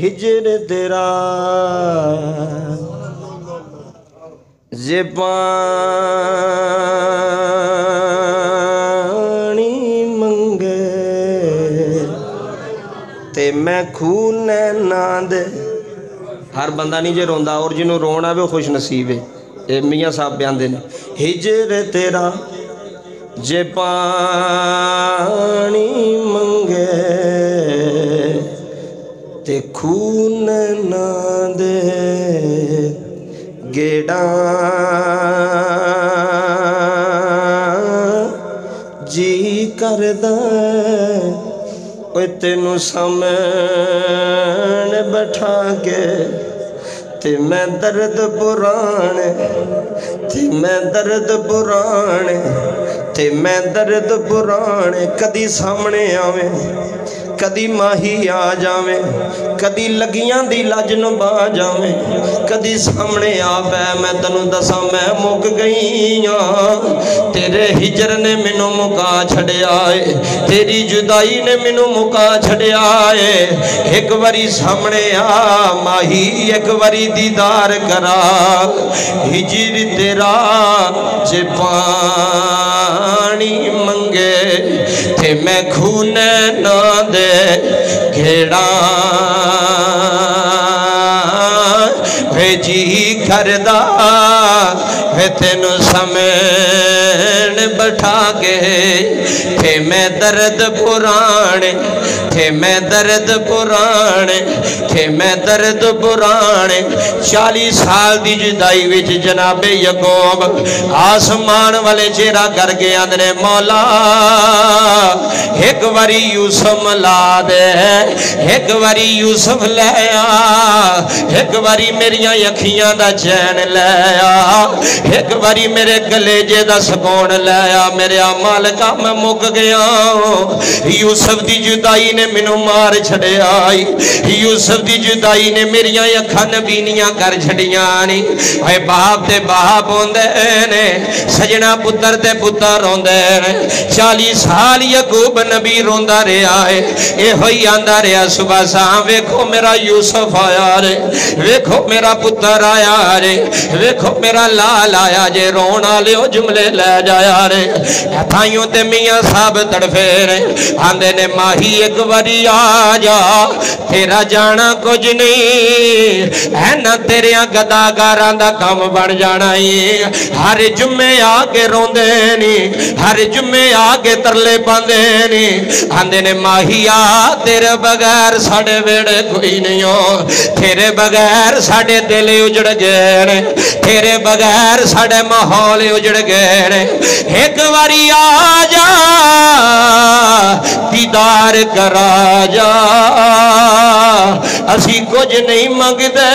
हिजर तेरा जे पानी मंगे ते मैं खून ना दे। हर बंदा नहीं जे रोंदा और जिन्हों रोना आवे खुश नसीब है। ये मियाँ साहब बयानदे ने हिजर तेरा जे पानी मंगे ते खून ना दे गेड़ा जी करदा ओए तेनू सामने बैठा के ते मैं दर्द पुराने ते मैं दर्द पुराने ते मैं दर्द पुराने कदी सामने आवे कदी माही आ जावे कदी लगियां दी लज नबा जावे कदी सामने आ पै मैं तैनूं दसां मैं मुक गई हां तेरे हिजर ने मैनू मुका छड़िया है तेरी जुदाई ने मैनू मुका छड़िया है। एक बारी सामने आ माही एक बारी दीदार करा हिजर तेरा जे पानी मंगे ते मैं खून ना दे घेड़ा जी करदा वे तेनू समेण बैठा के थे मैं दर्द पुराने थे मैं दर्द पुराने थे मैं दर्द पुराने 40 साल दी जुदाई विच जनाबे यकूब आसमान वाले चेहरा करके आंदे मौला एक बारी यूसुफ ला दे एक बारी यूसुफ ले आ एक बारी मेरियां अखियां दा चैन ले आ एक बारी मेरे कलेजे दा सुकून ले आ मेरे मालिका मैं मुक गया यूसुफ दी जुदाई ने मैनू मार छड़िया यूसुफ दी जुदाई ने मेरियां अखां नबीनियां कर छड़ियां नी ओए बाप ते बाप होंदे ने सजना पुत्र ते पुत्र रोंदे ने 40 साल यकूब नबी रोंदा रहा है एहो ही आंदा रहा सुबह शाम वेखो मेरा यूसुफ आया रे वेखो मेरा पुत्र आया रे वेखो मेरा लाल आया जे रोन वाले जुमले ले जाया रे भाइयों ते मियाँ साहब तड़फे रे आंदे ने माही एक बारी आ जा तेरा जाना कुछ नहीं है ना तेरे गदाकारां दा काम बन जाना ही हर जुम्मे आके रोंदे नी हर जुम्मे आके तरले पांदे नी आंदे ने माही आ तेरे बगैर साडे वेड़े कोई नहीं हो तेरे बगैर साडे दिल उजड़ गए ने तेरे बगैर साडे माहौल उजड़ गए ने एक बारी आ जा दीदार करा जा असी कुछ नहीं मंगदे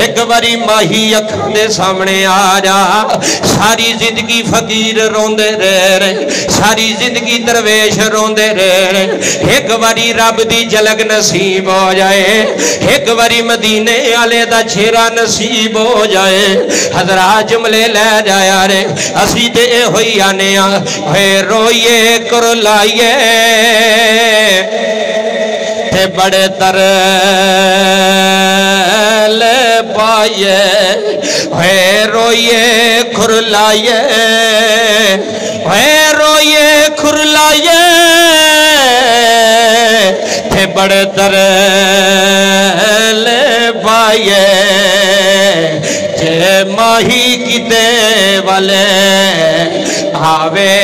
एक बारी माही अखां दे सामने आ जा सारी जिंदगी फकीर रोंदे रहे सारी जिंदगी दरवेश रोंदे रहे एक बारी रब दी झलक नसीब हो जाए एक बारी मदीने वाले दा चेहरा नसीब हो जाए हजरा जुमले ले जाया रे असी ते होई आने रोइए कुरलाइए ते बड़े तरले पाइए रोइए खुरलाइए रोइए खुरलाइए ते बड़े तरले पाइए जे माही किते वाले आवे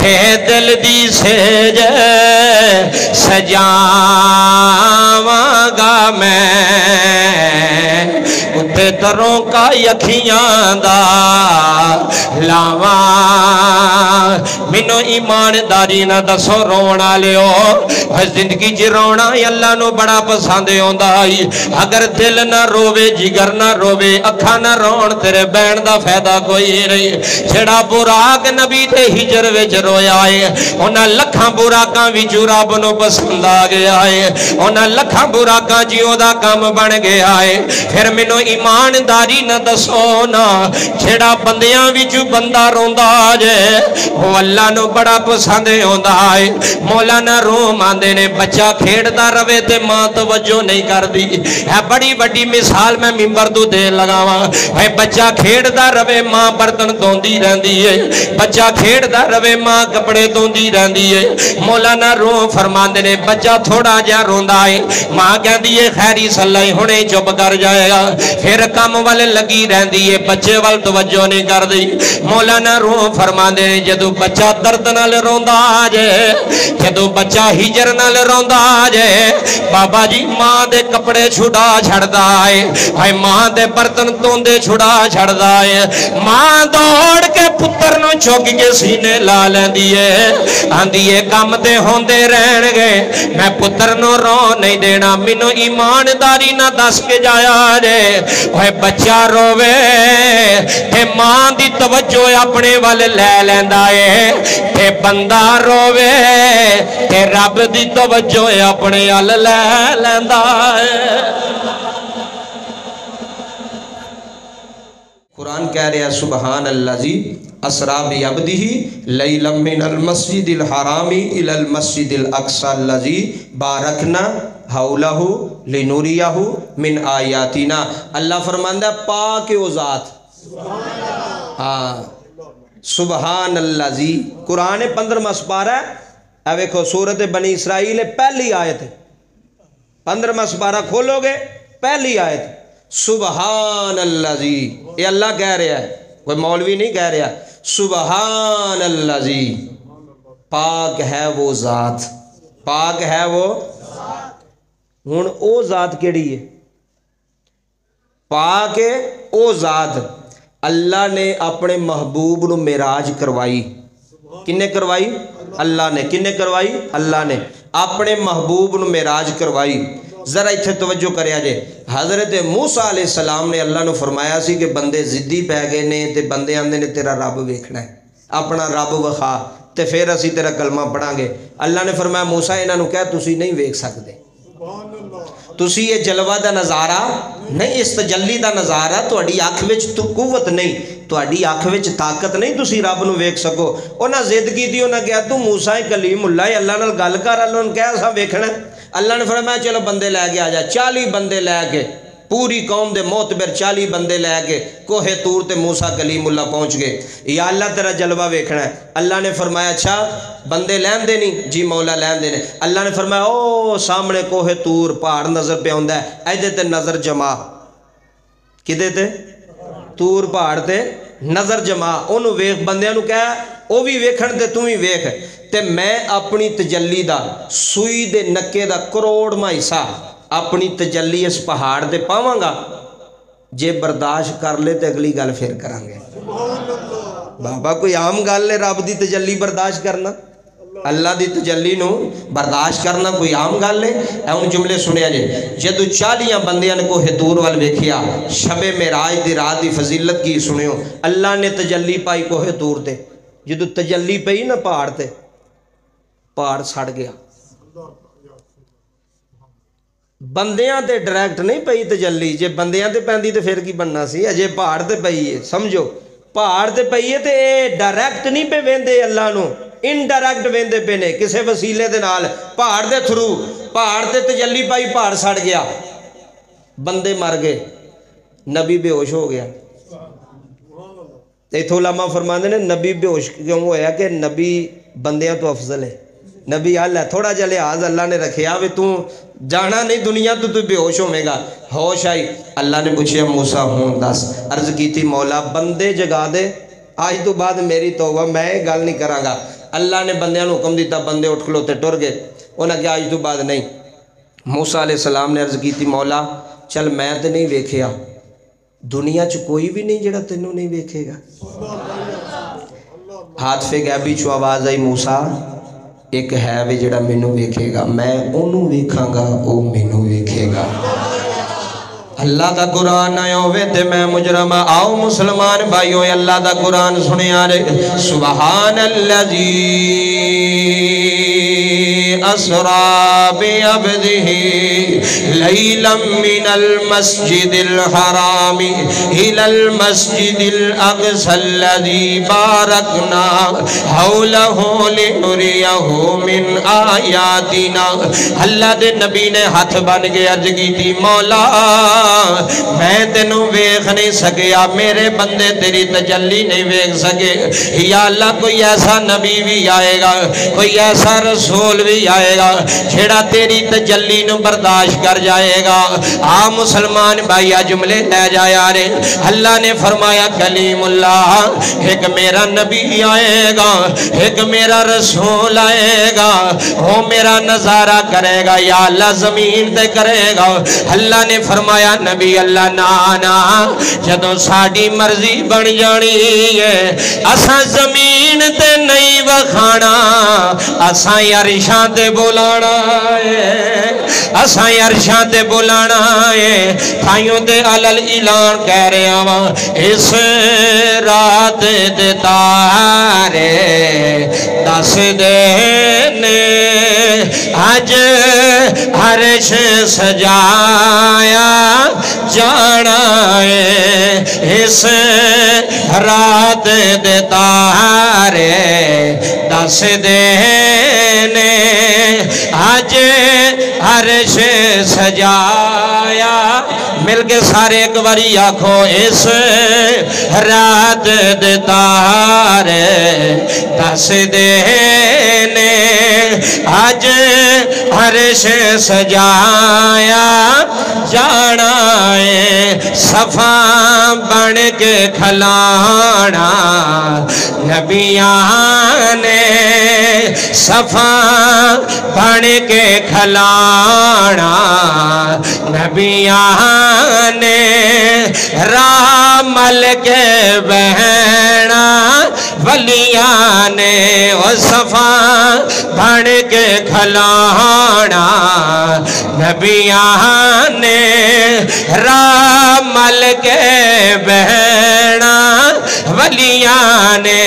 ते दिल दी सेज सजावांगा मैं उत्ते दरों का अखियां दा लावा मैनू ईमानदारी ना दसो रोना लियो जिंदगी च रोना अल्लाह नू बड़ा पसंद आंदा अगर दिल ना रोवे जिगर ना रोवे अखा ना रोन तेरे बहन दा फायदा कोई नहीं जेड़ा बुराक नबी ते हिजर विच रोया है उन्हां लखां बुराकां विचों रब नू पसंद आ गया है उन्हां लखां बुराकां च ओदा काम बन गया है फिर मैनू ईमानदारी न दसो ना जेड़ा बंदियां विच बंदा रोंदा जे वो अल्लाह नू बड़ा पसंद आउंदा है। मौलाना रूम आंदे ने बच्चा खेड़दा रवे ते मां तवज्जो नहीं करदी है। बड़ी बड़ी मिसाल मैं मिंबर तों दे लगावां है। बच्चा खेड़दा रवे मां बर्तन धोंदी रहंदी है, बच्चा खेड़दा रवे मां कपड़े धोंदी रहंदी है। मौलाना रूम फरमांदे ने बच्चा थोड़ा जिहा रोंदा है, मां कहंदी है खैरी सल्लाई हुणे चुप कर जाएगा, फिर काम वाले लगी रहंदी है, बच्चे वाल तवज्जो नहीं करदी। मौलाना रूम फरमांदे ने जदों बच्चा दर्द नाल रोंदा जे, जदों बच्चा हिजर नाल रोंदा जे, बाबा जी मां दे कपड़े छुड़ा छड़दा है, मां दे बर्तन धोंदे छुड़ा छड़दा है। मां दौड़ के पुत्र नूं चुक के सीने ला लैंदी है, आंदी है काम ते होंदे रहणगे, मैं पुत्र नूं रो नहीं देना, मैनूं ईमानदारी ना दस के जाया जे। ओए बच्चा रोवे ते मां दी तवज्जो अपने वाल लै लैंदा है, ते बंदा रोवे ते रब दी तवज्जो अपने अल लै लैंदा है। कुरान कह रहा है सुबहान अल्लाजी असरा बिअब्दिही लैलम मिनल मस्जिदिल हरामी इलल मस्जिदिल अक्सा अल्लजी बारकना हौलहु लिनुरियहु मिन आयातिना। अल्लाह फरमांदा पाक ओ ज़ात, हाँ सुबहान अल्लाजी। कुरान 15वां सुपारा है, वेखो सूरत बनी इसराइल पहली आयत, 15वां सुपारा खोलोगे पहली आयत सुबहान अल्लाजी। ये अल्लाह कह रहा है, कोई मौलवी नहीं कह रहा। सुबहान अल्लाजी, पाक है वो ज़ात, पाक है वो। हुण ओ ज़ात केड़ी है? पाक है ओ ज़ात। अल्लाह ने अपने महबूब नूं मेराज करवाई। किन्ने करवाई? अल्लाह ने। किन्ने करवाई? अल्लाह ने अपने महबूब नूं मेराज करवाई। जरा इत्थे तवज्जो करिया जे, हज़रत मूसा अलैहिस्सलाम ने अल्लाह नूं फरमाया सी कि बंदे जिद्दी पै गए ने ते बंदे आंदे ने तेरा रब वेखना है, अपना रब विखा ते फिर असीं तेरा कलमा पढ़ांगे। अल्लाह ने फरमाया मूसा इन्हां नूं कह तुसीं नहीं वेख सकदे, तुसीं ये जलवा दा नज़ारा नहीं, इस तजल्ली दा नज़ारा तुहाडी अख विच तो कुव्वत नहीं, तुहाडी अख विच ताकत नहीं, तुसीं रब नूं वेख सको। उन्हां जिद कीती, उन्हां कहा तू मूसा कलीमुल्लाह अल्लाह नाल गल कर, अल्लाह नूं कह असां वेखना। अल्लाह ने फरमाया चलो बंदे लैके आ जा। 40 बंदे लैके, पूरी कौम दे मोतबर 40 बंदे लैके कोहे तूर ते मूसा कलीमुल्लाह पहुँच गए। या अल्लाह तेरा जलवा वेखना है। अल्लाह ने फरमाया अच्छा बंदे लैन दे नहीं जी, मौला लैन दे ने। अल्लाह ने फरमाया ओ सामने कोहे तूर पहाड़ नज़र पे आउंदा है, एदे ते नज़र जमा। किदे ते? तूर पहाड़ ते नज़र जमा, ओनू वेख। बंदियां नू कह ओ भी वेखण ते तू भी वेख, ते मैं अपनी तजल्ली दा सूई दे नक्के दा करोड़वां हिस्सा अपनी तजल्ली इस पहाड़ ते पावांगा। जे बर्दाश्त कर ले तो अगली गल फिर करांगे। बाबा कोई आम गल है रब दी तजल्ली बर्दाश्त करना, अल्लाह दी तजल्ली नू बर्दाश्त करना कोई आम गल है? हुण जुमले सुनिया जे, जदों 40 बंदियां ने कोहे तूर वाल वेखिया, शबे मेराज दी रात दी फजीलत की सुनियो। अल्लाह ने तजल्ली पाई कोहे तूर ते, जदों तजल्ली पई ना पहाड़ ते, पहाड़ सड़ गया। बंदियां ते डायरैक्ट नहीं पई तजल्ली, जे बंदियां ते पैंदी ते फिर की बनना सी। अजे पहाड़ ते पई है, समझो पहाड़ ते पई है, ते डायरैक्ट नहीं पे वेंदे अल्लाह नूं, इनडायरैक्ट वेंदे पे ने किसी वसीले दे नाल, पहाड़ दे थ्रू। पहाड़ ते तजल्ली पाई, पहाड़ सड़ गया, बंदे मर गए, नबी बेहोश हो गया। इत्थों उलमा फरमाते ने नबी बेहोश क्यों होया कि नबी बंदियां तो अफजल है, नबी अल है। थोड़ा जिहा लिहाज अल्लाह ने रखिया भी तू जाना नहीं दुनिया तो तू बेहोश होवेगा। होश आई, अल्लाह ने पूछा मूसा हूँ दस। अर्ज की मौला बंदे जगा दे, आज तो बाद मेरी तौबा, मैं गल नहीं करांगा। अल्लाह ने बंदियां नूं हुक्म दिता, बंदे उठ खलोते टुर गए। उन्हें कहा आज तो बाद नहीं। मूसा अलैहिस्सलाम ने अर्ज की मौला चल मैं तो नहीं वेखिया, दुनिया च कोई भी नहीं जिहड़ा तैनू नहीं वेखेगा। हाथफे गैबी चो आवाज़ आई, मूसा एक है वे जिहड़ा मैनू वेखेगा, मैं ओनू वेखांगा, ओ मैनू वेखेगा। اللہ دا قرآن آیا ہوئے تے میں مجرم آؤ مسلمان بھائیو اللہ دا قرآن سنے آرے سبحان اللذی اسرا بعبدہ لیلا من المسجد الحرام الى المسجد الاقصى الذي باركنا حوله لنريه من آیاتنا اللہ دے نبی نے ہاتھ بن کے عرض کی تھی مولا میں تینوں ویکھ نہیں سکیا میرے بندے تیری تجلی نہیں ویکھ سکے یا اللہ کوئی ایسا نبی بھی آئے گا کوئی ایسا رسول بھی آئے گا جھڑا تیری تجلی نو برداشت کر جائے گا آ مسلمان بھائی جملے لے جایا رے اللہ نے فرمایا کلیم اللہ ایک میرا نبی آئے گا ایک میرا رسول آئے گا وہ میرا نظارہ کرے گا یا اللہ زمین تے کرے گا اللہ نے فرمایا نبی اللہ نانا جدوں ساڑی مرضی بن جانی ہے اساں زمین تے نہیں وکھانا اساں عرشاں تے بولانا ہے اساں عرشاں تے بولانا ہے تھائیوں تے علل اعلان کہہ رہے ہاں اس رات دے تارے دس دینے آج عرش سجایا جانا ہے اس رات دے تارے دس دینے آج عرش سجایا مل کے سارے ایک باری آنکھوں اس رات دے تارے دس دینے آج عرش سجایا جانا ہے صفا بن کے کھلانا نبیان نے صفا بن کے کھلانا نبیان نے رامل کے بہنا ولیان نے وہ صفا بن کے کھلانا نبیان نے رامل کے بہنا ولیان نے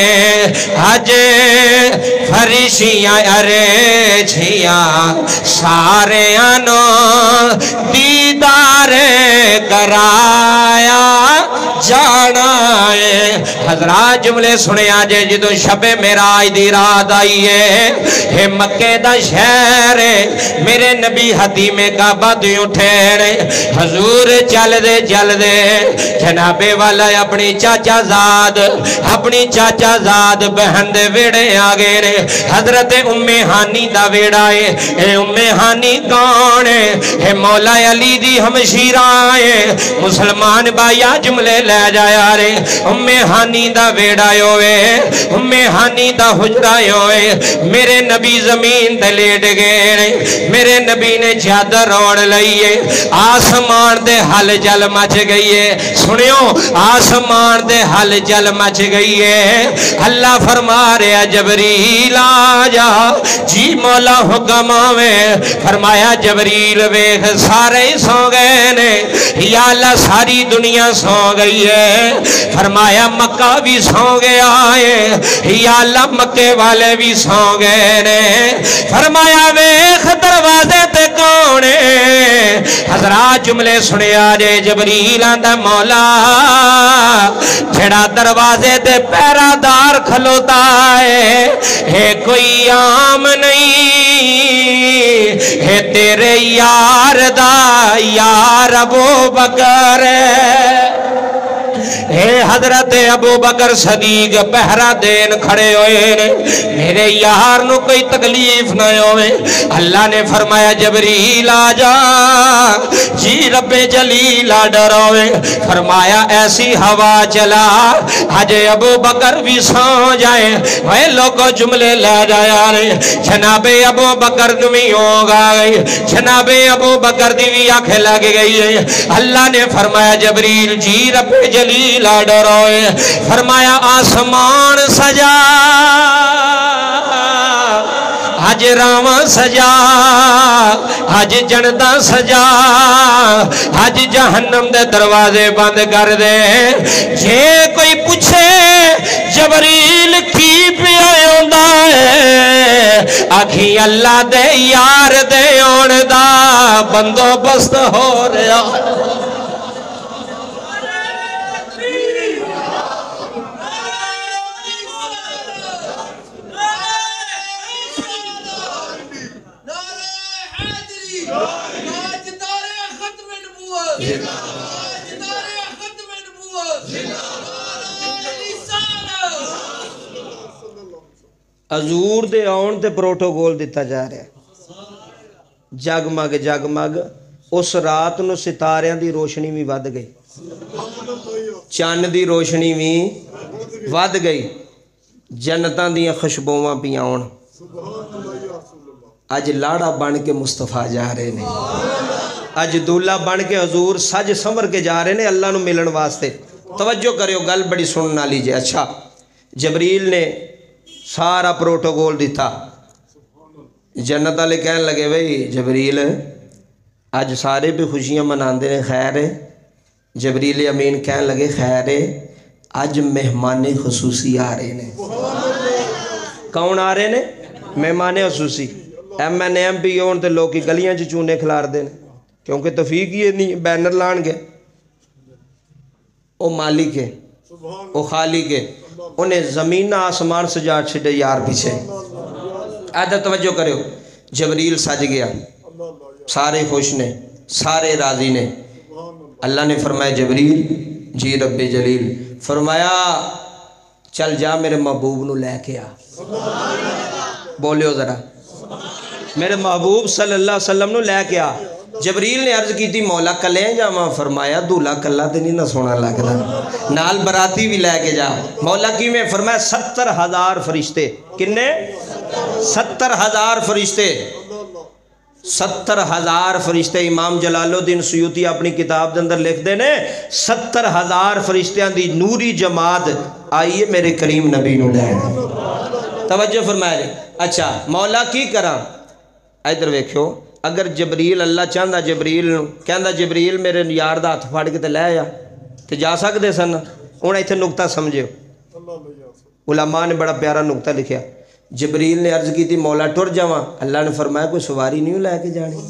آج فرشیاں ارے چھیاں سارے انو دیدار کرایا جانا ہے حضرات جملے سنے آجے جدو شب معراج دی رات آئی ہے اے مکے دا شہر ہے میرے نبی حتیم کعبہ دی اٹھے رہے حضور چل دے جناب والا اپنی چاچا زاد بہن دے ویڑے آگے رہے حضرت ہانی دا ویڑا ہے اے ہانی کون ہے اے مولا علی دی ہمشیرہ ہے مسلمان بایا جملے لے جایا رہے ہانی دا ویڑا ہوئے ہانی دا حجرہ ہوئے میرے نبی زمین تے لیٹ گئے میرے نبی نے چادر اوڑھ لئیے آسمان دے حل جل مچ گئی ہے سنیو آسمان دے حل جل مچ گئی ہے اللہ فرما رہا جبریل آجا جی مولا حکم آوے فرمایا جبریل ویخ سارے سو گئے نے یا اللہ ساری دنیا سو گئی ہے فرمایا مکہ بھی سو گیا ہے یا اللہ مکے والے بھی سو گئے نے فرمایا ویخ دروازے تے کونے حضرات جملے سنے آجے جبریل آندہ مولا جڑا دروازے تے پیرا دار کھلوتا ہے کوئی عام نہیں ہے تیرے یار دا یار ابو بکر اے حضرت ابو بکر صدیق پہرا دین کھڑے ہوئے نے میرے یار نو کوئی تکلیف نہ ہوئے اللہ نے فرمایا جبریل آجا جی رب جلیل آڈر ہوئے فرمایا ایسی ہوا چلا آج ابو بکر بھی سو جائے وہ لوگوں جملے لے جایا رہے جناب ابو بکر نمی ہوگا گئی جناب ابو بکر دیوی آنکھیں لگ گئی ہے اللہ نے فرمایا جبریل جی رب جلیل آڈر ہوئے فرمایا آسمان سجا اج راواں سجا اج جنتا سجا اج جہنم دے دروازے بند کر دے جے کوئی پوچھے جبریل کی پیا ہوندا ہے آکھی اللہ دے یار دے آن دا بندوبست ہو رہا حضور دے آن تے پروٹوکول دیتا جا رہا ہے جگمگ جگمگ اس رات نو ستاریاں دی روشنی بھی ود گئی چاند دی روشنی بھی ود گئی جنتاں دیاں خوشبوواں پی آن اج لاڑا بن کے مصطفیٰ جا رہے نے اج دولہ بن کے حضور سج سنور کے جا رہے نے اللہ نو ملن واسطے توجہ کریو گل بڑی سننا لیجئے اچھا جبریل نے سارا پروٹوکول دیتا جنت والے کہنے لگے بھئی جبریل اج سارے بھی خوشیاں مناندے نے خیر ہے جبریل امین کہنے لگے خیر ہے اج مہمان خصوصی آ رہے نے کون آ رہے نے مہمان خصوصی ایم این ایم پی ہون تے لوگ کی گلیاں چونے کھلار دے کیونکہ توفیق یہ نہیں بینر لان گے او مالک ہے او خالق ہے انہیں زمین آسمان سجا چھڑے یار پیچھے آدھا توجہ کرو جبریل سج گیا سارے خوش نے سارے راضی نے اللہ نے فرمایا جبریل جی رب جلیل فرمایا چل جا میرے محبوب نو لے کے آ بولیو ذرا میرے محبوب صلی اللہ علیہ وسلم نو لے کے آ جبریل نے عرض کی تھی مولا کلیں جا ماں فرمایا دولہ کلہ تے نہیں نہ سونا لگتا نال براتی بھی لے کے جا مولا کی میں فرمایا 70,000 فرشتے کنے 70,000 فرشتے 70,000 فرشتے امام جلال الدین سیوطی اپنی کتاب دے اندر لکھ دینے 70,000 فرشتیاں دی نوری جماعت آئیے میرے کریم نبی نو لے توجہ فرمایا جی اچھا مولا کی کرا ادھر ویکھو اگر جبریل اللہ چاہتا جبریل کہندا جبریل میرے یار دا ہاتھ پھاڑ کے تے لے آیا تے جا سکدے سن ہن ایتھے نقطہ سمجھو علماء نے بڑا پیارا نقطہ لکھیا جبریل نے عرض کی تھی مولا ٹر جاواں اللہ نے فرمایا کوئی سواری نہیں لے کے جانی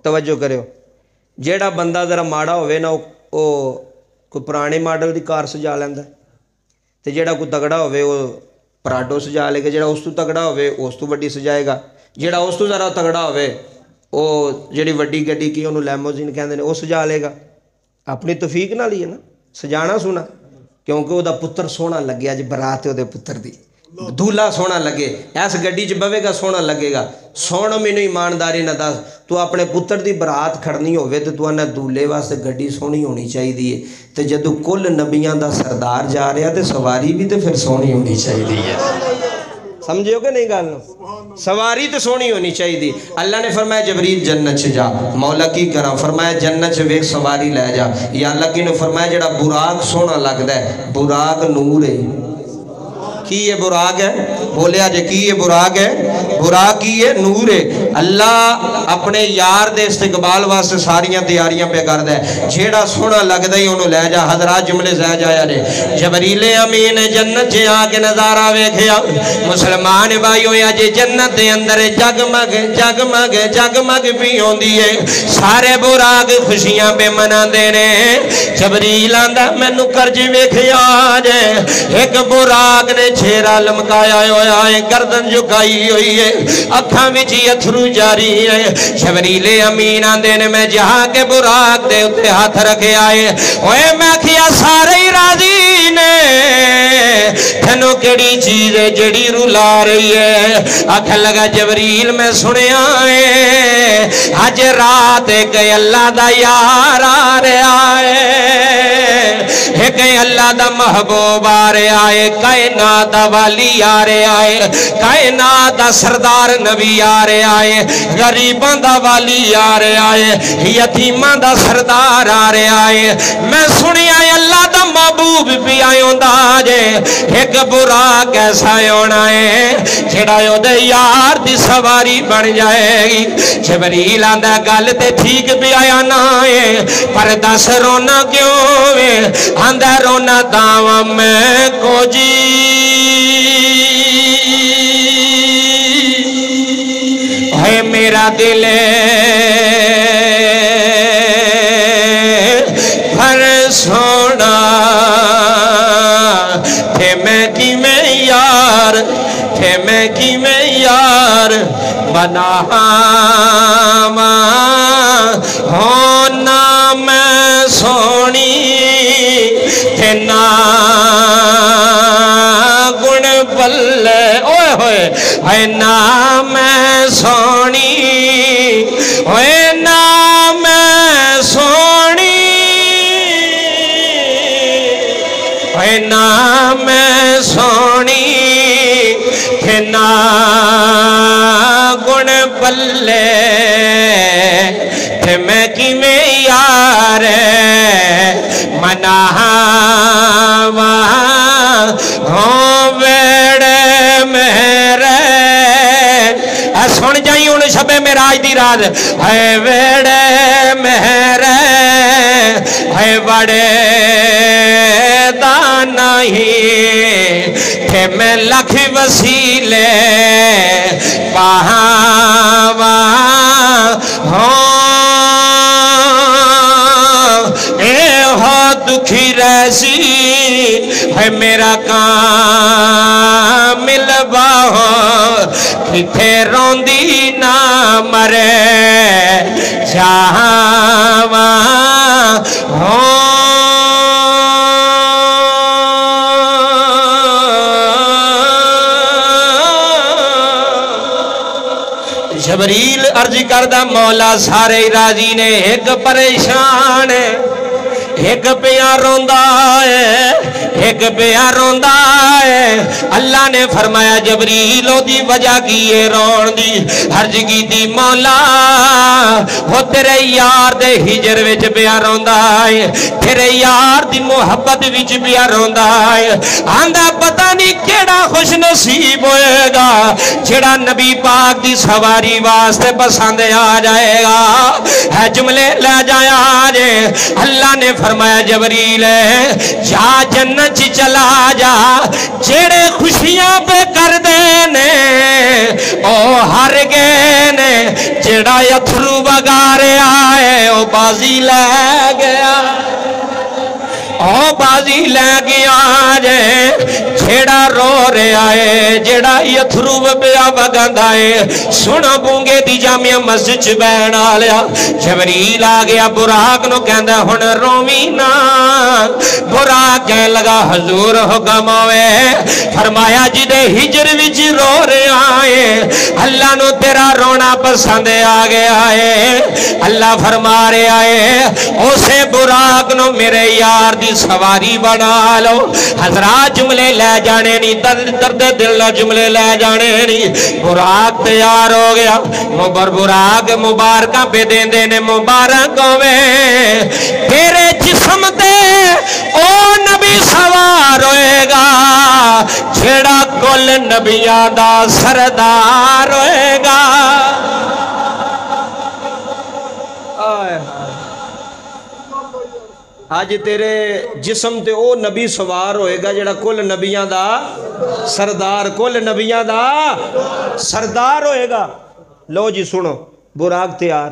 توجہ کریو جیڑا بندہ ذرا ماڑا ہوئے نا او کوئی پرانے ماڈل دی کار سجا لیندا تے جیڑا کوئی تگڑا ہوئے وہ پراڈو سجا لے گا جیڑا اس تو تگڑا ہوئے اس تو بڑی سجائے گا جیڑا اس تو ذرا تگڑا ہوئے وہ جیڑی وڈی گڈی کی انہوں لیموزین کہندے نے وہ سجا لے گا اپنی توفیق نہ لیے نا سجانا سونا کیونکہ وہ دا پتر سونا لگے اج برات ہے وہ دے پتر دی دولہ سونا لگے ایس گڈی چ بوے گا سونا لگے گا سونا مینوں ایمانداری نہ دس تو اپنے پتر دی برات کھڑنی ہوئے تو انہیں دولے واسطے گڈی سونی ہونی چاہیے تے جدو کل نبیاں دا سردار جا رہا تے سواری بھی تے پھر سونی ہونی چاہیے سمجھے ہو کہ نہیں گالنا سواری تے سونی ہونی چاہیے اللہ نے فرمایا جبریل جنت چ جا مولا کی کرا فرمایا جنت چ ویک سواری لے جا یا اللہ کی نے فرمایا جڑا براق سونا لگدا ہے براق نور ہے کی یہ براق ہے بولیا جے کی یہ براق ہے براق کی یہ نور ہے اللہ اپنے یار دے استقبال واسطے ساریاں تیاریاں پہ کر دے جیڑا سونا لگدا ہی انہوں لے جا حضرات جملے سے جایا نے جبریل امین جنت چ آ کے نظارہ ویکھیا مسلمان بھائیو اج جنت دے اندر جگمگ جگمگ جگمگ بھی ہوندی ہے سارے براق خوشیاں پہ مناندے نے جبریل آندا مینوں کرج ویکھیا جے ایک براق نے چھیرا لمکایا ہویا ہے گردن جھکائی ہوئی ہے اکھاں وچ اتھرو جاری ہے جبریل امین آندے نے میں جہاں کے براق دے اتے ہاتھ رکھے آئے اوے میں کیا سارے راضی نے تھنو کیڑی چیز ہے جڑی رلا رہی ہے آکھ لگا جبریل میں سنیا ہے آج رات ایک اللہ دا یار آ رہا ہے ایک اللہ دا محبوب آ رہا ہے کائنات دا والی آ رہا ہے کائنات دا سردار نبی آ رہا ہے غریب یتیماں دا والی آ رہا ہے، یتیماں دا سردار آ رہا ہے۔ میں سنیا اللہ دا محبوب بھی آئیں دا جے، ایک براق ایسا ہونا ہے جڑا دے یار دی سواری بن جائے گی۔ جبریل آندہ گل تے ٹھیک بھی آیا نہ ہے، پر دس رونا کیوں ہے؟ آندہ رونا داواں میں کو جی، ہے میرا دل بھر سونا تھے میں کی میں یار، تھے میں کی میں یار بناواں ہونا میں سونی تھے نا گن بلے اوے ہوئے اے نا میں سونی اے نا میں سونی اے نا میں سونی تھے نا گن بلے تھے میں کی میں یار مناواں ہوں ویڑے میرے سن جائیں ان شب معراج دی رات اے ویڑے میرے اے وڑے دانا ہی تھے میں لکھ وسیلے پاواں ہوں اے ہو دکھی رہسی ہے میرا کامل باہو کتھے روندی نہ مرے جاواں ہوں جبریل عرض کردہ مولا سارے راضی نے، ایک پریشان ہے، ایک پیا روندا ہے، ایک پیا روندا ہے۔ اللہ نے فرمایا جبریل دی وجہ کی ہے رون دی؟ عرض کی دی مولا وہ تیرے یار دے ہجر وچ پیا روندا ہے، تیرے یار دی محبت وچ پیا روندا ہے۔ آندا پتہ نہیں کیڑا خوش نصیب ہوئے گا جڑا نبی پاک دی سواری واسطے پسند آ جائے گا۔ ہے جملے لے جایا جے، اللہ نے فرمایا جبریل جا جنت چلا جا، جیڑے خوشیاں پہ کر دینے او ہر گئے نے، جیڑا یتھرو بگارے آئے او بازی لے گیا، او بازی لے گیا جے، جیڑا رو رہے آئے، جیڑا یتھرو بیا بگند آئے۔ سنو بونگے دی جامعہ مسجد بین آلیا، جبریل آگیا براق نو کہندہ ہن رومینا۔ براق کہنے لگا حضور حکم ہوئے، فرمایا جدے ہجر وچ رو رہے آئے، اللہ نو تیرا رونا پسند آگے آئے۔ اللہ فرما رہے آئے اسے براق نو میرے یار دی سواری بنا لو۔ حضرات جملے لے جانے نہیں، درد دل نہ جملے لے جانے نہیں۔ براق تیار ہو گیا، براق مبارکہ پہ دین دینے مبارک ہوئے، تیرے جسم دے او نبی سوار ہوئے گا جھڑا کل نبیاں دا سردار ہوئے گا۔ آج تیرے جسم تے او نبی سوار ہوئے گا جڑا کل نبیاں دا سردار، کل نبیاں دا سردار ہوئے گا۔ لو جی سنو، براق تیار،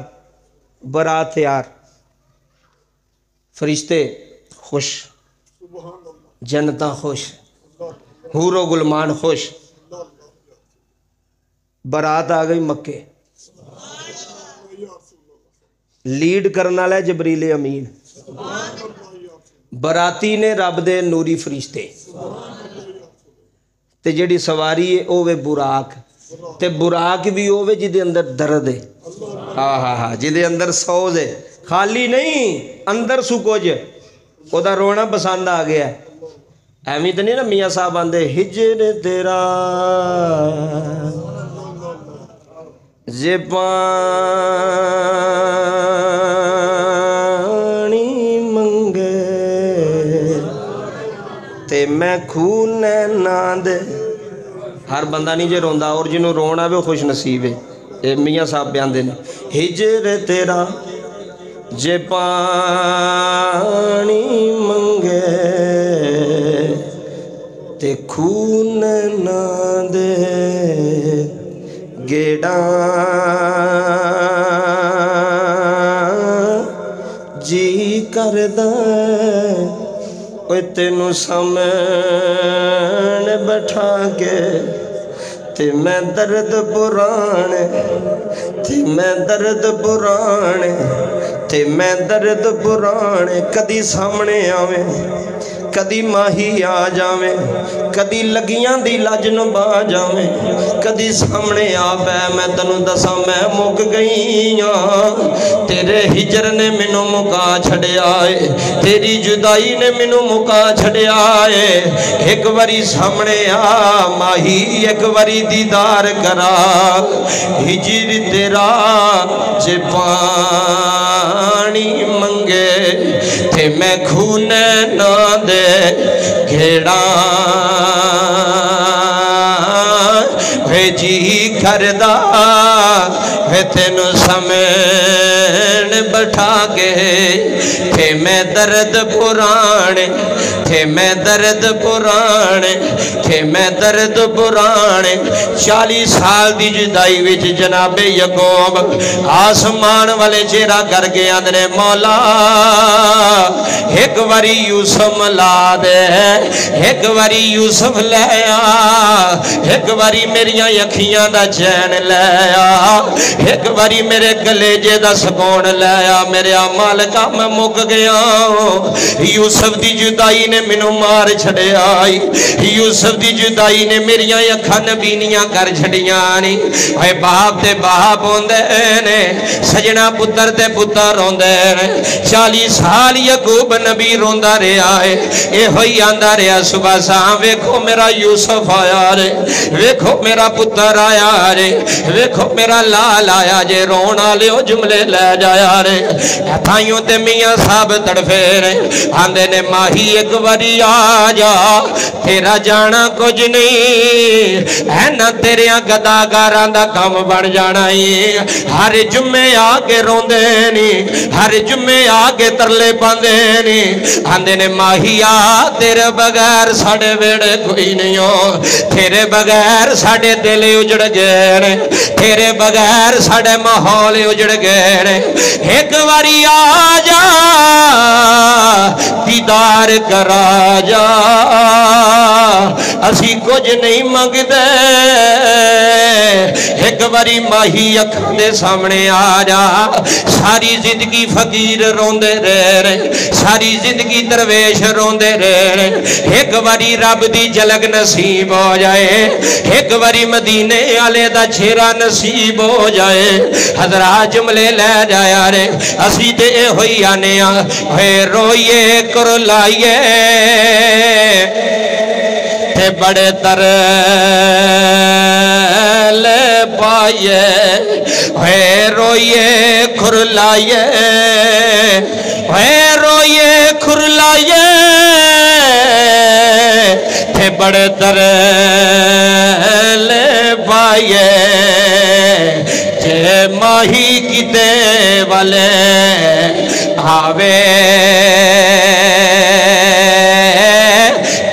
برات تیار، فرشتے خوش، جنتاں خوش، حور و گلمان خوش۔ برات آ گئی مکے، لیڈ کرنا لے جبریل امین، براتی نے رب دے نوری فرشتے، تے جڑی سواری ہے اوے براق، تے براق بھی اوے جدے اندر درد ہے، ہاں جدے اندر سوز ہے، خالی نہیں اندر سکوج، او دا رونا پسند آ گیا ہے۔ ایویں تو نہیں نا میاں صاحب آندے ہجر تیرا جے پان मैं खून नैना दे। हर बंदा नहीं जे रोंदा और जिन्हों रोन आवे खुश नसीब है। ये मियाँ साहब बयानदे ने हिजर तेरा जे पानी मंगे ते खून ना दे गेड़ा जी करदा तेनू सामने बैठा के ते मैं दर्द पुराने ते मैं दर्द पुराने ते मैं दर्द पुराने कदी सामने आवे कदी माही आ जावे कदी लगियां दी लज नबा जावे कदी सामने आ पै मैं तैनू दसा मैं मुक गई हाँ तेरे हिजर ने मैनू मुका छड़िया है तेरी जुदाई ने मैनू मुका छड़िया है एक बारी सामने आ माही एक बारी दीदार करा हिजर तेरा जे पानी मंगे थे मैं खून ना दे घेड़ा जी करदा वे तेनू समेण बैठा के थे मैं दर्द पुराने थे मैं दर्द पुराने थे मैं दर्द पुराने 40 साल दी जुदाई विच जनाबे यकूब आसमान वाले चेहरा करके आंदे मौला एक बारी यूसुफ ला दे एक बारी यूसुफ ले आ एक बारी मेरिया अखियां दा चैन ले आ एक बारी मेरे कलेजे दा सुकून ले आ मेरे मालिका मैं मुक गया यूसुफ दी जुदाई ने मैनू मार छड़िया यूसुफ दी जुदाई ने मेरिया अखां नबीनियां कर छड़ियां नी ओए बाप ते बाप होंदे ने सजना पुत्र ते पुत्र रोंदे ने 40 साल यकूब नबी रोंदा रहा है एहो ही आंदा रहा सुबह शाम वेखो मेरा यूसुफ आया रे वेखो मेरा पुत्र आया रे वेखो मेरा लाल आया जे रोन वाले जुमले ले जाया रे थाइयों ते मियाँ साहब तड़फे रे आंदे ने माही एक बारी आ जा तेरा जाना कुछ नहीं है ना तेरे गदाकारां दा काम बन जाना ही हर जुम्मे आके रोंदे नी हर जुम्मे आके तरले पांदे नी आंदे ने माही आ तेरे बगैर साडे वेड़े कोई नहीं हो तेरे बगैर साडे दिल उजड़ गए ने तेरे बगैर साडे माहौल उजड़ गए ने एक बारी आ जा दीदार करा जा असी कुछ नहीं मंगदे एक बारी माही अखां दे सामने आ जा सारी जिंदगी फकीर रोंदे रहे सारी जिंदगी दरवेश रोंदे रहे एक बारी रब दी झलक नसीब हो जाए एक बारी मदीने वाले दा चेहरा नसीब हो जाए हजरा जुमले ले जाया रे असी ते होई आने रोइए कुरलाइए ते बड़े तरले पाइए रोइए खुरलाइए रोइए खुरलाइए ते बड़े तरले पाइए जे माही किते वाले आवे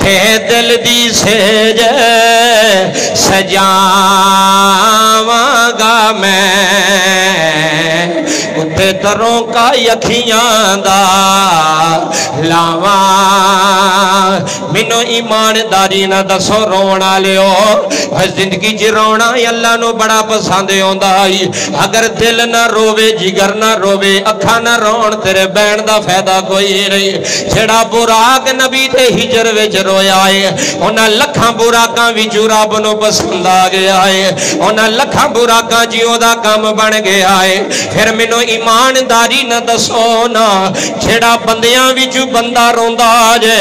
ते दिल दी सेज सजावांगा मैं उत्ते दरों का अखियां दा लावा मैनू ईमानदारी ना दसो रोना लियो जिंदगी च रोना अल्लाह नू बड़ा पसंद आंदा अगर दिल ना रोवे जिगर ना रोवे अखा ना रोन तेरे बैण दा फायदा कोई नहीं जेड़ा बुराक नबी ते हिजर विच रोया है उन्हां लखां बुराकां विचों रब नू पसंद आ गया है उन्हां लखां बुराकां जी ओदा काम बन गया है फिर मैनू ईमानदारी न दसो ना जेड़ा बंदियां विच बंदा रोंदा जे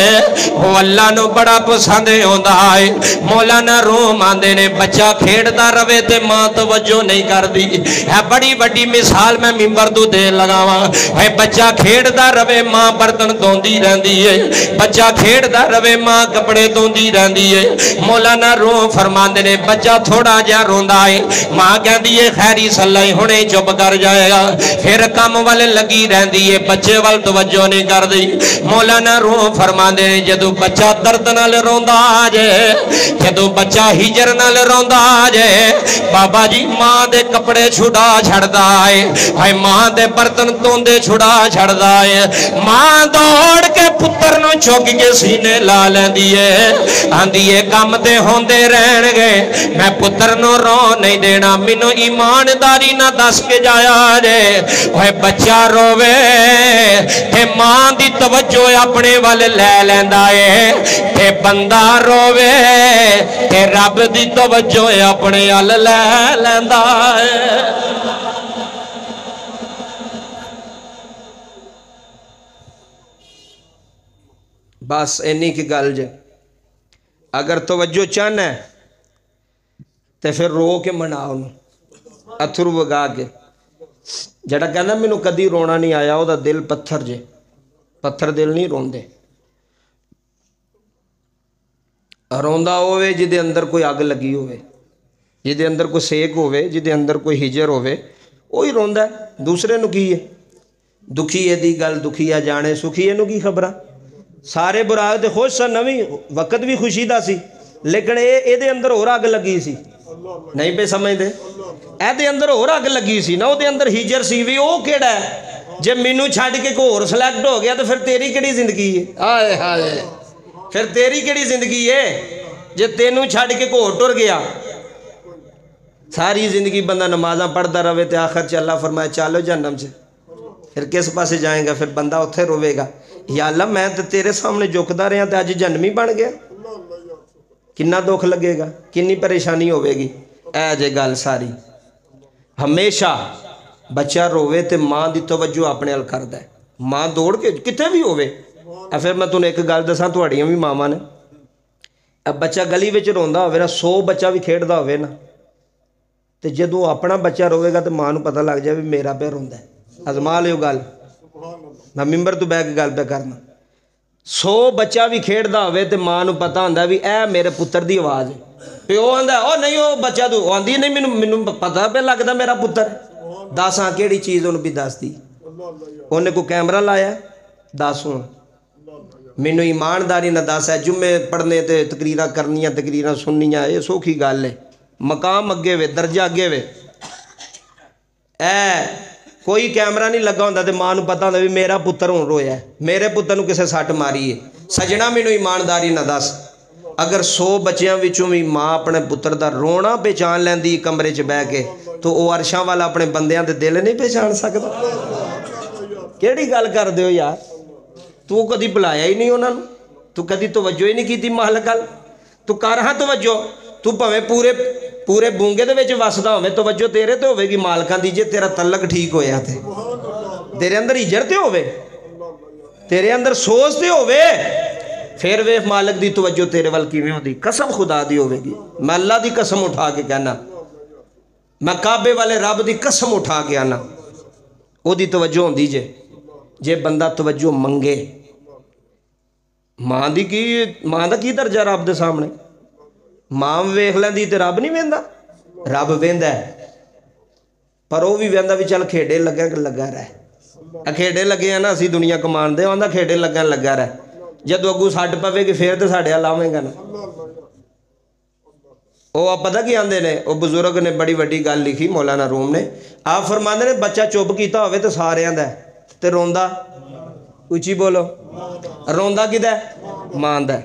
वो अल्लाह नू बड़ा पसंद आउंदा है। मौलाना रूम आंदे ने बच्चा खेड़दा रवे ते मां तवज्जो नहीं करदी है। बड़ी वड्डी मिसाल मैं मिंबर तों दे लगावां है। बच्चा खेड़दा रवे मां बर्तन धोंदी रहंदी है, बच्चा खेड़दा रवे मां कपड़े धोंदी रहंदी है। मौलाना रूम फरमांदे ने बच्चा थोड़ा जिहा रोंदा है, मां कहंदी है खैरी सल्लाई हुणे चुप कर जाएगा, फिर काम वाले लगी रहंदी है, बच्चे वाल तवज्जो नहीं करदी। मौलाना रूम फरमांदे ने जदों बच्चा दर्द नाल रोंदा जे, जदों बच्चा हिजर नाल रोंदा जे, बाबा जी मां दे कपड़े छुड़ा छड़दा है, मां दे बर्तन धोंदे छुड़ा छड़दा है। मां दौड़ के पुत्र नूं चुक के सीने ला लैंदी है, आंदी है काम ते होंदे रहणगे, मैं पुत्र नूं रो नहीं देना, मैनूं ईमानदारी ना दस के जाया जे। ओए बच्चा रोवे ते मां दी तवज्जो अपने वाल लै लैंदा है, ते बंदा रोवे ते रब दी तवज्जो अपने अल लै लैंदा है। बस इन्नी की गल जे। अगर तवज्जो चाहना है तो फिर रो के मनाओ, अथरू वगा के। जड़ा कहना मैनू कदी रोना नहीं आया वह दिल पत्थर जे, पत्थर दिल नहीं रोंदे। रोंदा होवे जिदे अंदर कोई अग लगी होवे, जिदे अंदर कोई सेक होवे, जिदे अंदर कोई हिजर होवे, वही रोंदा है। दूसरे नू की है दुखी है दी गल दुखी है जाने, सुखी है नू की खबरा। सारे बुराक तो खुश सन, नवी वक्त भी खुशी का सी, लेकिन ये अंदर होर अग लगी सी, नहीं पे समझते। ए अंदर होर अग लगी सी ना, वो अंदर हिजर सी भी। वो केड़ा है जे मैनू छड्ड के कोई होर सिलेक्ट हो गया तो फिर तेरी केड़ी जिंदगी है? आए हाय, फिर तेरी केड़ी जिंदगी है जे तेनू छड्ड के कोई होर टुर गया। सारी जिंदगी बंदा नमाज़ां पढ़ता रहे तो आखिर च अल्लाह फरमाए चलो जहन्नम से, फिर किस पासे जाएगा? फिर बंदा उत्थे रोवेगा, या अल्लाह मैं तो तेरे सामने झुकदा रहा तो अज जन्म ही बन गया। कितना दुख लगेगा, कितनी परेशानी होगी। ऐ जे गल सारी। हमेशा बच्चा रोवे तो मां की तवज्जो अपने अल करदा है। मां दौड़ के कितने भी होवे। फिर मैं तुहानूं एक गल दसां, तुहाड़ियां भी मावां ने, अब बच्चा गली में रोंदा होवे ना, 100 बच्चा भी खेडदा होवे ना, तो जदों अपना बच्चा रोवेगा तो मां नूं पता लग जाए भी मेरा पे रोंदा है। अजमा लियो गल, मैं मिंबर तो बह के गल पे करना। 100 बच्चा भी खेडदा होवे ते मां नूं पता हुंदा भी ए मेरे पुत्र दी आवाज़ है। प्यो आंदा ओ नहीं वो बच्चा तू आंदी नहीं, मैनूं पता पे लगदा मेरा पुत्र। दस हाँ केड़ी चीज़ उन्हें भी दस दी, उन्हें कोई कैमरा लाया दस हूँ, मैनू ईमानदारी ना दस है। जुम्मे पढ़ने ते तकरीरां करनियां, तकरीरां सुननियां, ये सौखी गल है। मकाम अगे वे, दर्जा अगे वे। कोई कैमरा नहीं लगा होंदा ते मां नूं पता होंदा भी मेरा पुत्र हुण रोया है, मेरे पुत्र नूं किसे सट मारी है। सजना मैनू ईमानदारी ना दस, अगर 100 बच्चों विचों भी मां अपने पुत्र दा रोना पहचान लैंदी कमरे च बह के, तो वह अरशां वाला अपने बंदियां दे दिल नहीं पहचान सकदा। केड़ी गल करदे हो यार? तू कदी बुलाया ही नहीं उन्होंने, तू कदी तवज्जो ही नहीं की मालक अल। तू कर हाँ तवज्जो, तू भावें पूरे पूरे बूंगे दे विच वसदा होवे, तवज्जो तेरे ते होवेगी मालकां दी। जे तेरा तलक ठीक होया ते तेरे अंदर हिजर ते होवे, तेरे अंदर सोच ते होवे, फिर वे मालिक दी तवज्जो तेरे वाल किवें होंदी। कसम खुदा दी होवेगी, मैं अल्लाह दी कसम उठा के कहना, मैं काबे वाले रब दी कसम उठा के आना, ओदी तवज्जो होंदी जे बंदा तवज्जो मंगे। मां दी की, मां दा की दर्जा रब दे सामने? मां वेख लैंदी ते रब नहीं वेंदा? रब वेंदा है, पर वह भी वेंदा भी चल खेडे लगा रह, खेडे लगे हैं ना असी दुनिया कमान दे, आंदा खेडे लगा रह। जदों अगू सट पवेगी फिर तो साढ़े हल आवेगा ना। वह पता की आंदे ने, वह बजुर्ग ने बड़ी वड्डी गल लिखी मौलाना रूम ने। आप फरमाते ने बच्चा चुप किया होवे तो सारियां दा ते रोंदा, उची बोलो, रोंदा किदा? मां दा।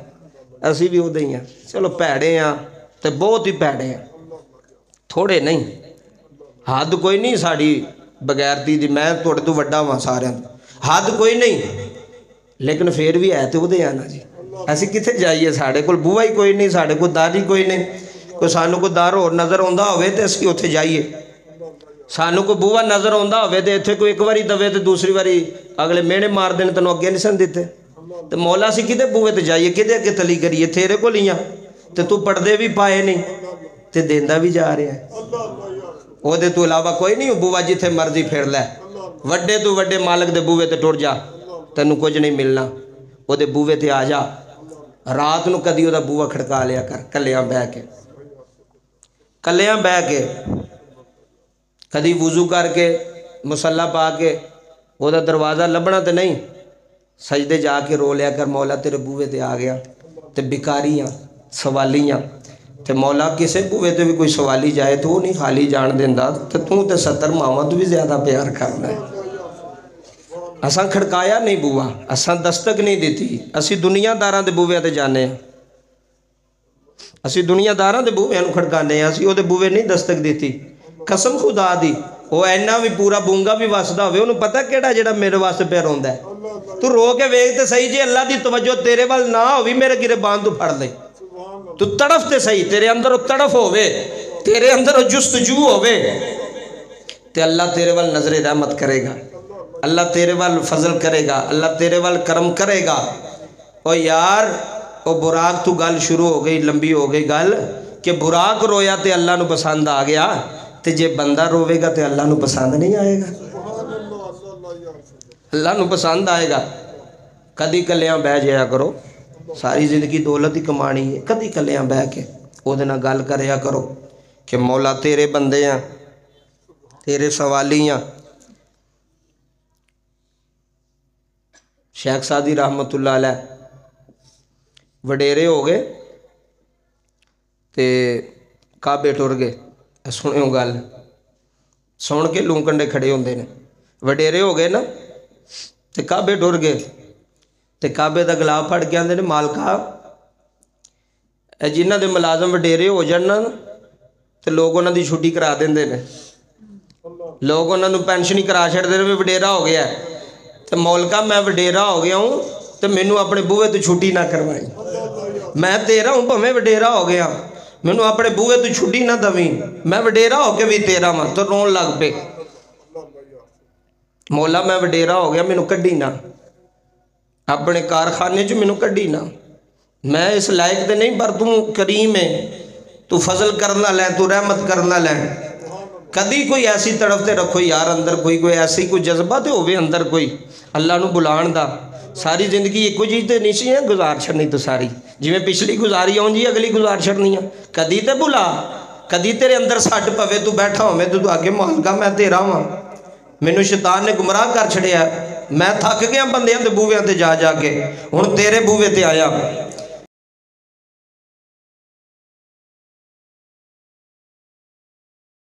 असी भी उदे ही हाँ, चलो भैड़े हाँ तो बहुत ही भैड़े हैं, थोड़े नहीं। हद कोई नहीं साड़ी बगैरती दी, मैं तुहाडे तो वड्डा वां सारियां तो, हद कोई नहीं, लेकिन फिर भी है तो उदे आना जी। असी कित्थे जाइए? साढ़े कोल बूहा ही कोई नहीं, साढ़े कोल दर ही कोई नहीं। कोई सानू कोई दर होर नज़र आउंदा होवे ते असीं उत्थे जाइए, सानू कोई बूहा नज़र आउंदा होवे ते इत्थे कोई एक बारी दवे ते दूसरी बारी अगले मेहने मार देने, तैनूं अगे नहीं सन दिते। ते मौला असीं किहदे बूहे ते जाइए, किहदे अगे तली करिए? तेरे कोल ही आ ते तू पढ़दे भी पाए नहीं ते देंदा भी जा रहा है। ओहदे तो इलावा कोई नहीं बूहा, जिथे मर्जी फिर लै, वड्डे तो वड्डे मालक दे बूहे ते टुर जा, तैनूं कुछ नहीं मिलना। ओहदे बूहे ते आ जा, रात नूं कदी ओहदा बूहा खड़का लिया कर, कल्लियां बह के, कल्लियां बह के, कदी वुजू करके मुसल्ला पा के ओहदा दरवाज़ा लभना तो नहीं, सजदे जाके रो लिया कर, मौला तेरे बूहे ते आ गया ते बिकारियाँ सवालियाँ। ते मौला किसे बूहे ते भी कोई सवाली जाए तो वो नहीं खाली जान देंदा, ते तू तो 70 मावां तो भी ज़्यादा प्यार करना है। असां खड़काया नहीं बूहा, असां दस्तक नहीं दी, असी दुनियादारां दे बूहे ते जाने, असी दुनियादारां दे बूहे नूं खड़काने, असी ओहदे बूहे नहीं दस्तक दी। कसम खुदा दी, वो इन्ना भी पूरा बूंगा भी वसदा होवे, उन्होंने पता केड़ा जेड़ा मेरे वास्ते पे रोंदा है। तू रो के वेख ते सही, जे अल्लाह दी तवज्जो तेरे वाल ना होवी, मेरे गिरबान तू फड़ ले, तू तड़फ ते सही, तेरे अंदर तड़फ होवे, तेरे अंदर जुस्तजू होवे, ते अल्लाह तेरे वाल नजरे रहमत करेगा, अल्लाह तेरे वाल फजल करेगा, अल्लाह तेरे वाल करम करेगा। और यार वो बुराक तू गल शुरू हो गई, लंबी हो गई गल कि बुराक रोया तो अल्लाह नू पसंद आ गया, तो जे बंदा रोवेगा तो अल्लाह नू पसंद नहीं आएगा, अल्लाह नू पसंद आएगा। कदी कल्लियां बह जाया करो, सारी जिंदगी दौलत ही कमानी है, कदी कल्लियां बह के ओहदे नाल गल करया करो कि मौला तेरे बंदे हैं, तेरे सवाली हैं। शेख सादी रहमतुल्लाह अलैह वडेरे हो गए ते काबे टुर गए, सुनियो गल, सुन के लूं कंडे खड़े होंदे ने, वडेरे हो गए ना ते काबे टुर गए, ते काबे का गुलाब फड़ के आंदे ने, मालका जिन्हां दे मुलाजम वडेरे हो जाण ना ते लोग उन्हां दी छुट्टी करा देंदे ने, लोग उन्हां नूं पेंशन ही करा छड्डदे ने, वडेरा हो गया। तो मौलका मैं वडेरा हो गया हूँ तो मैनू अपने बूहे तो छुट्टी ना करवाई, मैं तेरा हूँ भावें वडेरा हो गया, मैनू अपने बूहे तो छुट्टी ना दवी, मैं वडेरा हो के भी तेरा वा। तो रोन लग पे, मौला मैं वडेरा हो गया, मैनू कड्डी ना अपने कारखाने च, मैनू कड्डी ना, मैं इस लायक तो नहीं, पर तू करीम है, तू फजल करना लै, तू रहमत करना लै। कदी कोई ऐसी तड़फ ते रखो यार, अंदर कोई ऐसी कोई जज्बा तो होवे अंदर कोई अल्लाह नू बुलाण दा। सारी जिंदगी एको चीज़ तो नहीं सी गुजार छड़नी, तो सारी जिवें पिछली गुजारी आउं जी अगली गुजार छड़नी है। कदी तो बुला, कदी तेरे अंदर सट पवे, तू बैठा होवे तो तू आगे मालका मैं तेरा वां, मैनू शैतान ने गुमराह कर छड़िया, मैं थक गया बंदियां दे बूहियां ते जा के, हुण तेरे बूहे ते आया।